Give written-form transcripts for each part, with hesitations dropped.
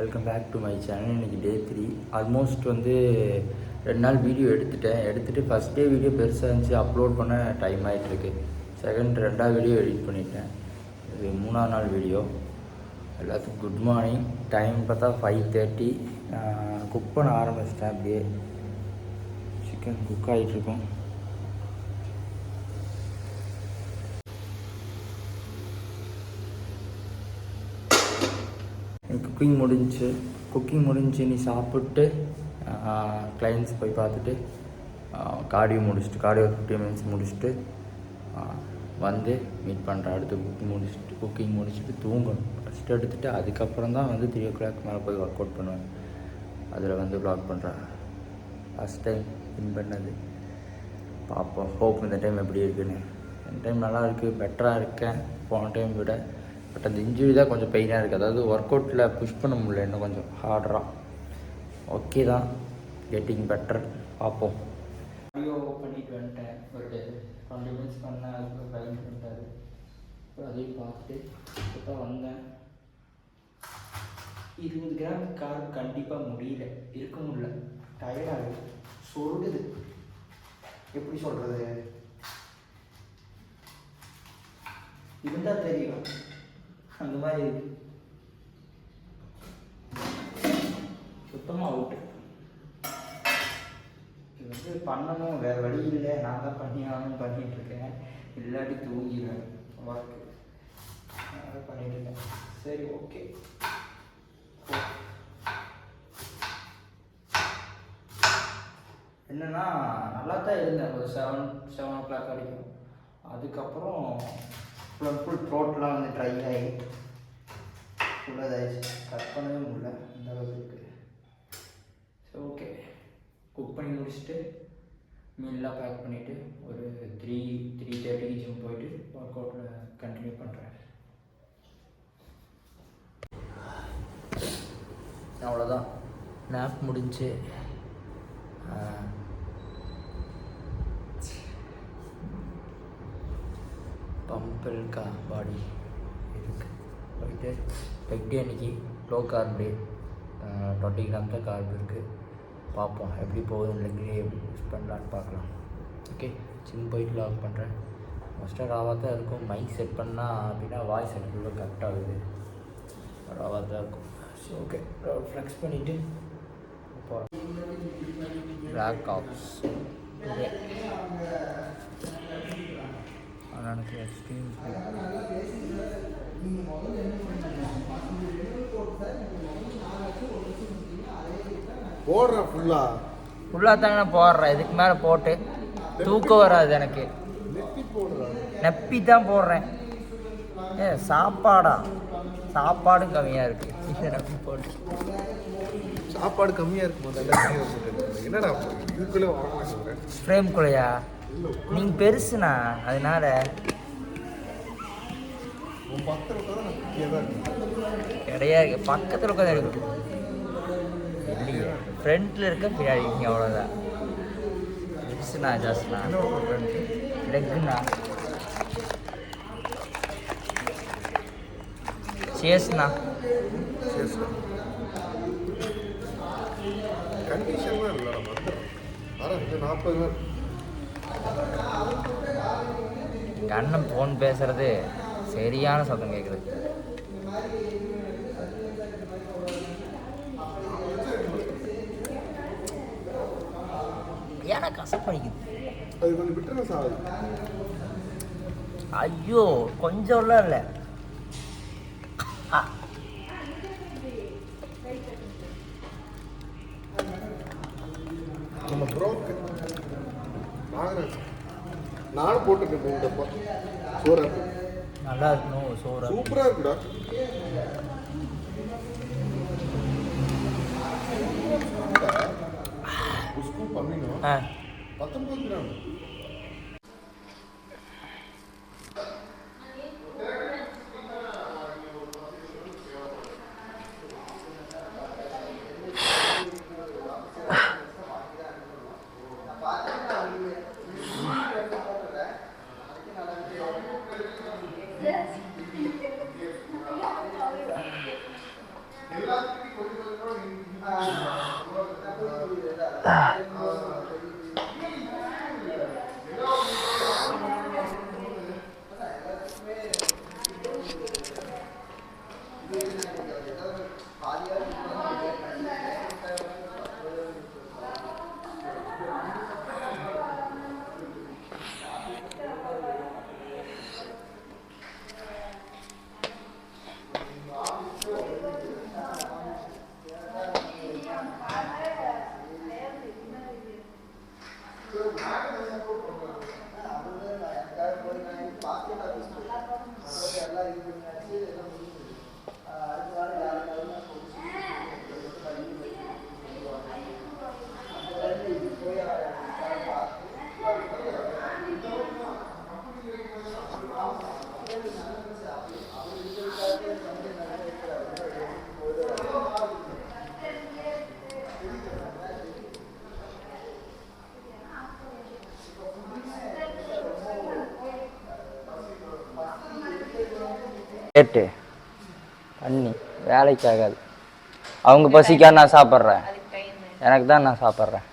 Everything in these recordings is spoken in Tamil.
Welcome back to my channel. இன்றைக்கி டே 3. ஆல்மோஸ்ட் வந்து 2 நாள் வீடியோ எடுத்துகிட்டு ஃபஸ்ட் டே வீடியோ பெருசாக இருந்துச்சு, அப்லோட் பண்ண டைம் ஆகிட்டுருக்கு. ரெண்டாவது வீடியோ எடிட் பண்ணிட்டேன். இது 3ஆவது நாள் வீடியோ. எல்லாத்துக்கும் குட் மார்னிங். டைம் பார்த்தா 5:30. குக் பண்ண ஆரம்பிச்சிட்டேன். அப்படியே சிக்கன் குக் ஆகிட்டுருக்கோம். குக்கிங் முடிஞ்சு நீ சாப்பிட்டு கிளைண்ட்ஸ் போய் பார்த்துட்டு கார்டியோ 15 மினிட்ஸ் முடிச்சுட்டு வந்து மீட் பண்ணுறேன். அடுத்து குக்கிங் முடிச்சுட்டு தூங்கணும். ரெஸ்ட் எடுத்துகிட்டு அதுக்கப்புறம் தான் வந்து 3 o'clock மேலே போய் ஒர்க் அவுட் பண்ணுவேன். அதில் வந்து வ்ளாக் பண்ணுறேன். ஃபஸ்ட் டைம் வின் பண்ணது. பார்ப்போம். ஹோப் இந்த டைம் எப்படி இருக்குன்னு. இந்த டைம் நல்லா இருக்குது, பெட்டராக இருக்கேன் போன டைம் விட. பட் அந்த இன்ஜுரி தான் கொஞ்சம் பெயினாக இருக்குது. அதாவது ஒர்க் அவுட்டில் புஷ் பண்ண முடியல, இன்னும் கொஞ்சம் ஹார்டராக. ஓகே தான், கெட்டிங் பெட்டர். பார்ப்போம். வீடியோ பண்ணிட்டு வந்துட்டேன். ஒரு 20 மினிட்ஸ் பண்ணேன். அதுக்கு கிளைண்ட் பண்ணிட்டாரு. அதையும் பார்த்துட்டு இப்போ வந்தேன். 20 கிராம் கார் கண்டிப்பாக இருக்க முடியல. டயர்டாகுது, சொல்லுது. எப்படி சொல்கிறது, இருந்தால் தெரியும். அந்த மாதிரி இருக்கு. சுத்தமாக அவுட்டு. இது வந்து பண்ணணும், வேறு வழி இல்லை. நான் தான் பண்ணிகிட்ருக்கேன். இல்லாட்டி தூங்கிடுவேன். ஒர்க்கு பண்ணிட்டுருக்கேன். சரி, ஓகே. என்னென்னா நல்லா தான் இருந்தேன் ஒரு 7 o'clock வரைக்கும். அதுக்கப்புறம் ஃபுல் த்ரோட்லாம் வந்து ட்ரை ஆகி ஃபுல்லாக இதாகிடுச்சு. கட் பண்ணவே முடியல, அந்த அளவுக்கு இருக்குது. ஸோ ஓகே, குக் பண்ணி முடிச்சுட்டு மீல்லாம் பேக் பண்ணிவிட்டு ஒரு 3:30 ஜிம் போயிட்டு ஒர்க் அவுட்டில் கண்டினியூ பண்ணுறேன். அவ்வளோதான், நேப் முடிஞ்சு. பம்பிள்கா பாடி இருக்குது. போயிட்டு லெக் அன்றைக்கி லோ கார்ப் டே. 20 கிராம் தான் கார்ப் இருக்குது. பார்ப்போம் எப்படி போகுது. லெக் டே எப்படி யூஸ் பண்ணலான்னு பார்க்கலாம். ஓகே, ஜிம் போயிட்டு லாக் பண்ணுறேன். மோஸ்ட்டாக ராவாக தான் இருக்கும். மைக் செட் பண்ணால் அப்படின்னா வாய்ஸ் எனக்கு கரெக்டாகுது. ராவாக தான் இருக்கும். ஸோ ஓகே, ஃப்ளெக்ஸ் பண்ணிவிட்டு பிளாக் ஆப்ஸ் எனக்கு எக்ஸ்பீரியன்ஸ் போடுறேன். ஃபுல்லாக தாங்க போடுறேன். இதுக்கு மேலே போட்டு தூக்கம் வராது எனக்கு. நப்பி தான் போடுறேன். சாப்பாடும் கம்மியாக இருக்குது. இதை நப்பி போட்டு சாப்பாடு கம்மியாக இருக்கும். என்னடா இதுக்குள்ளே ஃப்ரேம்குள்ளையா? நீங்கள் பெருசுண்ணா, அதனால கிடையாது. பக்கத்தில் உட்காந்து எடுக்கும் இல்லையே, ஃப்ரண்ட்டில் இருக்க பின்னாடி இங்கே. அவ்வளோதான். பெருசுண்ணா, ஜாஸ்ட்ண்ணா, லெக்குண்ணா, சேஸ்ண்ணா. கண்டிஷன்லாம் இல்லை. 40 அண்ணன் ஃபோன் பேசுறது சரியான சத்தம் கேட்குது. ஏன்னா கஷ்டப்படிக்குது. ஐயோ, கொஞ்சம்லாம் இல்லை. நானும் போட்டுருக்கேன். சோறு நல்லா இருக்கணும். சோறு சூப்பராக இருக்குடா. ஸ்கூல் பண்ணினோம். 19 கிராம். Yes. கேட்டு பண்ணி வேலைக்கு ஆகாது. அவங்க பசிக்கா நான் சாப்பிட்றேன், எனக்கு தான் நான் சாப்பிட்றேன்.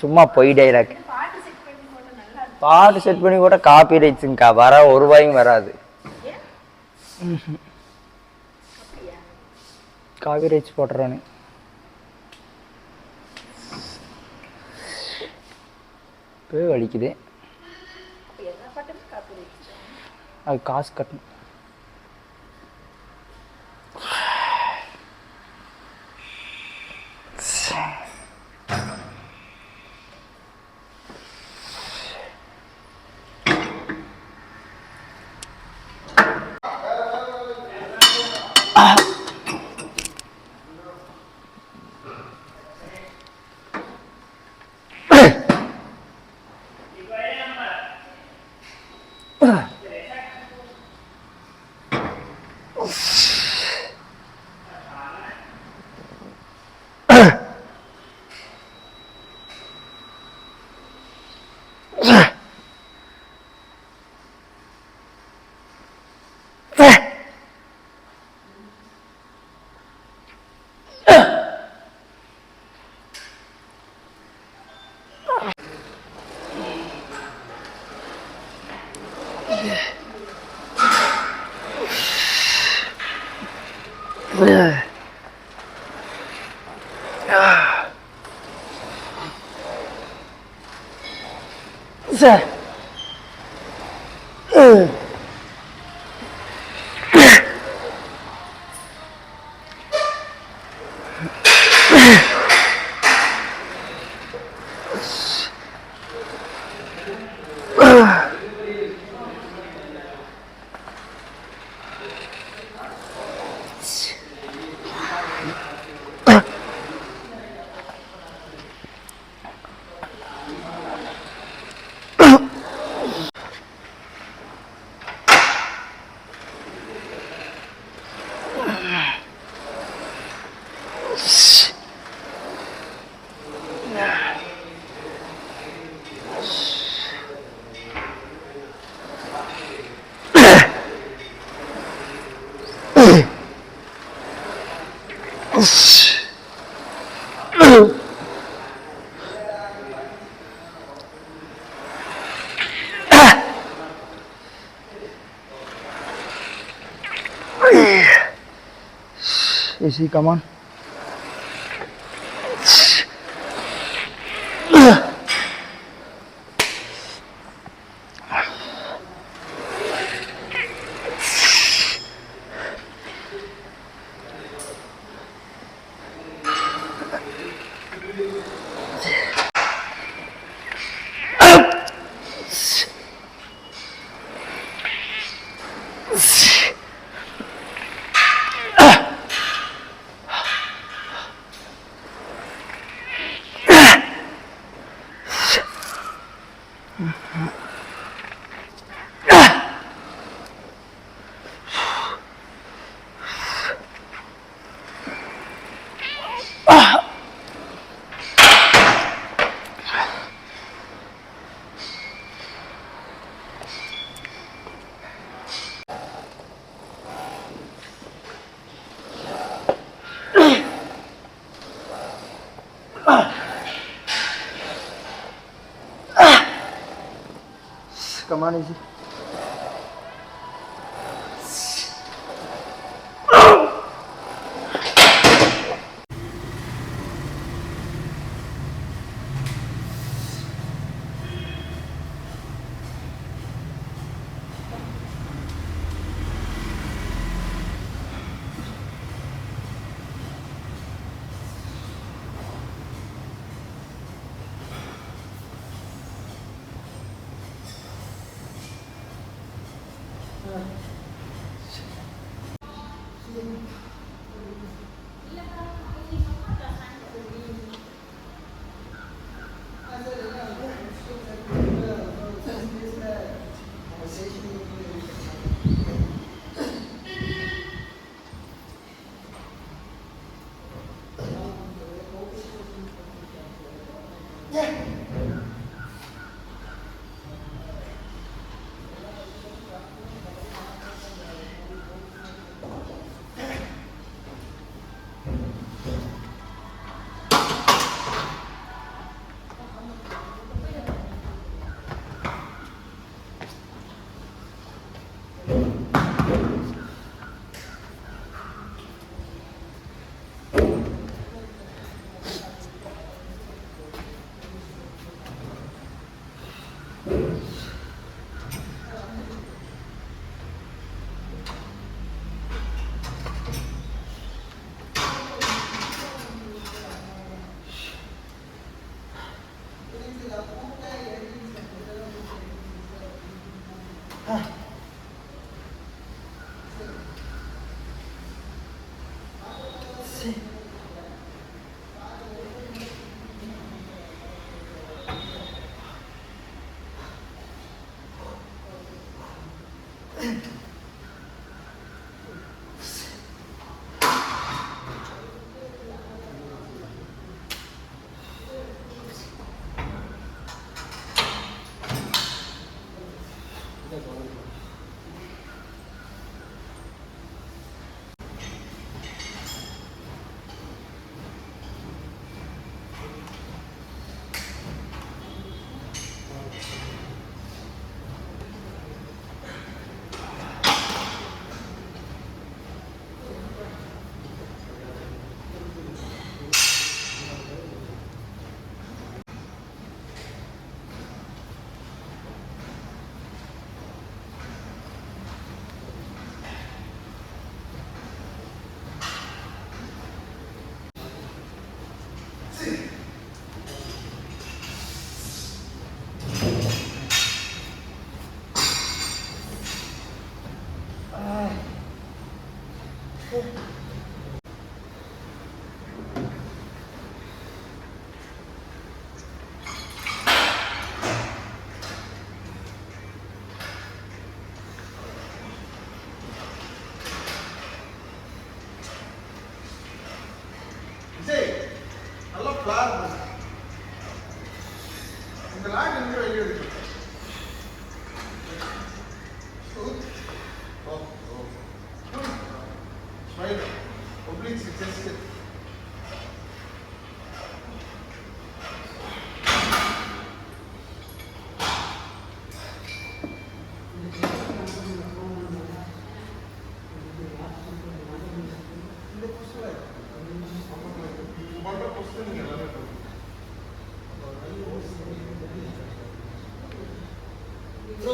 சும்மா பொய் டைலாக். பாட்டு செட் பண்ணி கூட காப்பி ரைட்ஸுங்கக்கா, வர ஒரு ரூபாயும் வராது. காப்பி ரைட்ஸ் போட்டுறேன்னு போய் வலிக்குது. அது காசு கட்டணும். Sir Easy, come on. come on, easy.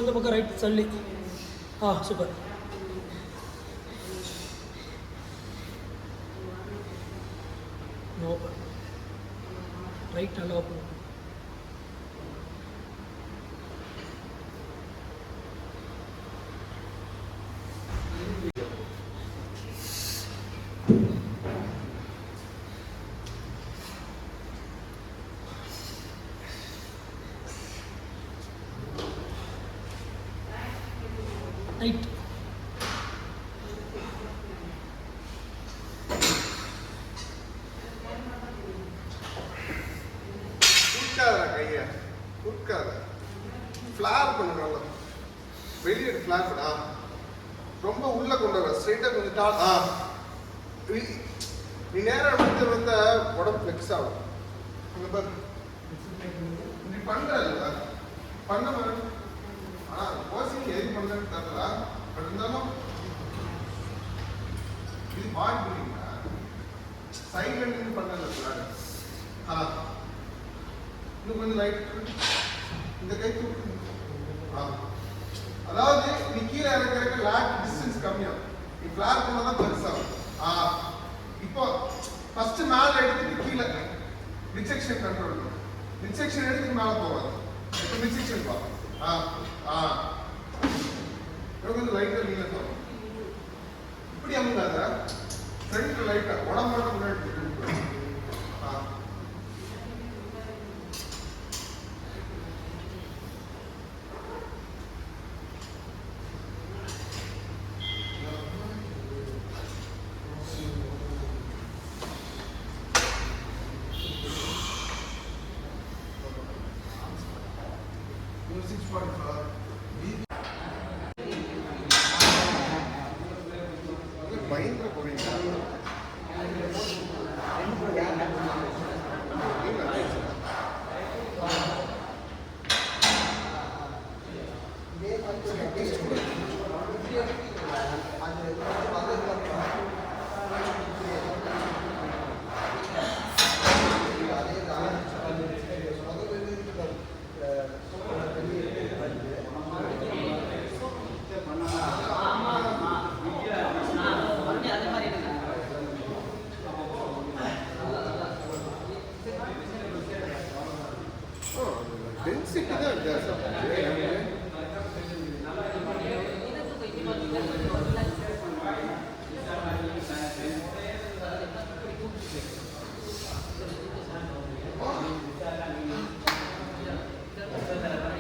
இந்த பக்கம் ரைட் தள்ளி. சூப்பர். ஓப்பன் ரைட் நல்லா ஓப்பன். ரைட். கையை குறுக்காத. ஃப்ளார் பண்ணுறோம்ல, வெளியே ஃப்ளார் பண்ணா ரொம்ப உள்ள கொண்டு வர. ஸ்ட்ரைட்டாக கொஞ்சம் டால். நீ நேரம் வந்து வந்த உடம்பு ஃப்ளெக்ஸ் ஆகும். இப்படி பண்ணுறல்ல, பண்ண மாதிரி ஆனால் கோசிங் எது பண்ணுறதுன்னு தெரியல. பட் இருந்தாலும் இது பாடி பில்டிங்கா சைடில் நின்று பண்ணல பிளான். இன்னும் கொஞ்சம் லைட் இந்த கை தூக்கு. அதாவது நீ கீழே இறக்கிறக்க லேக் டிஸ்டன்ஸ் கம்மியாகும். நீ ஃபிளார் பண்ணால் தான் பெருசாகும். இப்போ ஃபர்ஸ்ட் மேலே எடுத்துட்டு கீழே மிட்செக்ஷன் கண்ட்ரோல் பண்ணும். மிட்செக்ஷன் எடுத்து மேலே போகாது. இப்போ மிட்செக்ஷன் பார்ப்போம். கொஞ்சம் லைட்டாக நீங்க தோணும். இப்படி அமுங்காத ஃப்ரண்ட் லைட்டாக உடம்பு மட்டும் முன்னாடி. பயங்கர குறைங்க. டென்சிட்டி தான் வித்தியாசம்.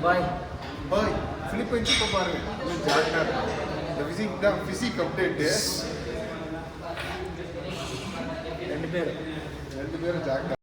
பாய் பாய் பிலிப்பைன்ஸ் இப்போ பாருங்க ஜாக்னா இந்த ஃபிசிக் தான் ஃபிசிக் அப்டேட்டு. ரெண்டு பேரும் ஜாக்னா